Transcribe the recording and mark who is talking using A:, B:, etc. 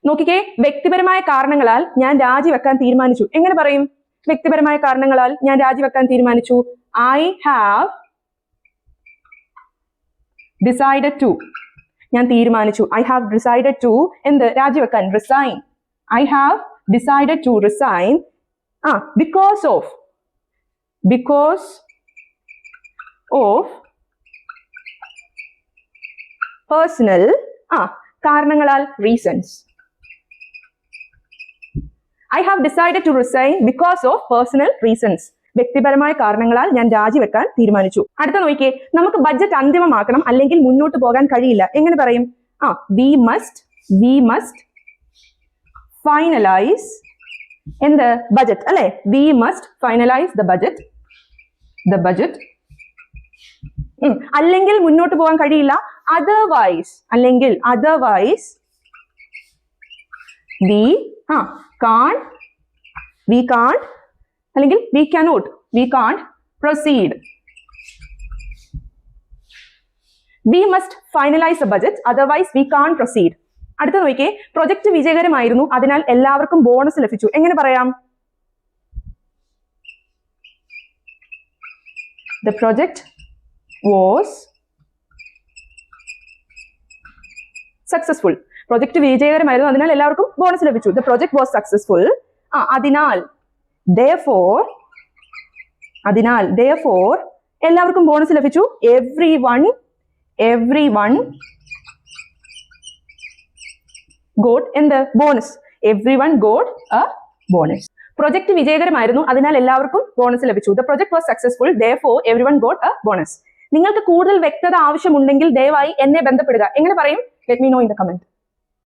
A: നോക്കിക്കേ, വ്യക്തിപരമായ കാരണങ്ങളാൽ ഞാൻ രാജിവെക്കാൻ തീരുമാനിച്ചു. എങ്ങനെ പറയും? വ്യക്തിപരമായ കാരണങ്ങളാൽ ഞാൻ രാജിവെക്കാൻ തീരുമാനിച്ചു. I have decided to. ഞാൻ തീരുമാനിച്ചു. ഐ ഹാവ് ഡിസൈഡഡ് ടു എന്ത്? രാജിവെക്കാൻ. Resign. I have decided to resign because of personal കാരണങ്ങളാൽ, reasons. I have decided to resign because of personal reasons. വ്യക്തിപരമായ കാരണങ്ങളാൽ ഞാൻ രാജിവെക്കാൻ തീരുമാനിച്ചു. അടുത്ത നോക്കിയേ, നമുക്ക് ബഡ്ജറ്റ് അന്തിമമാക്കണം, അല്ലെങ്കിൽ മുന്നോട്ട് പോകാൻ കഴിയില്ല. എങ്ങനെ പറയും? വി മസ്റ്റ് ഫൈനലൈസ് എന്ത്? ബഡ്ജറ്റ് അല്ലെ? We must finalise the budget. അല്ലെങ്കിൽ മുന്നോട്ട് പോകാൻ കഴിയില്ല. അതർവൈസ് വി can't അല്ലെങ്കിൽ we can't proceed. We must finalize the budget, otherwise we can't proceed. അടുത്ത നോക്കിയേ, പ്രൊജക്ട് വിജയകരമായിരുന്നു, അതിനാൽ എല്ലാവർക്കും ബോണസ് ലഭിച്ചു. എങ്ങനെ പറയാം? The project was successful. Project വിജയകരമായിരുന്നു, അതിനാൽ എല്ലാവർക്കും ബോണസ് ലഭിച്ചു. The project was successful. അതിനാൽ therefore എല്ലാവർക്കും ബോണസ് ലഭിച്ചു. everyone got എന്ത്? Bonus. everyone got a bonus. Project വിജയകരമായിരുന്നു, അതിനാൽ എല്ലാവർക്കും ബോണസ് ലഭിച്ചു. The project was successful, therefore everyone got a bonus. നിങ്ങൾക്ക് കൂടുതൽ വ്യക്തത ആവശ്യമുണ്ടെങ്കിൽ ദയവായി എന്നെ ബന്ധപ്പെടുക. എങ്ങനെ പറയും? Let me know in the comment.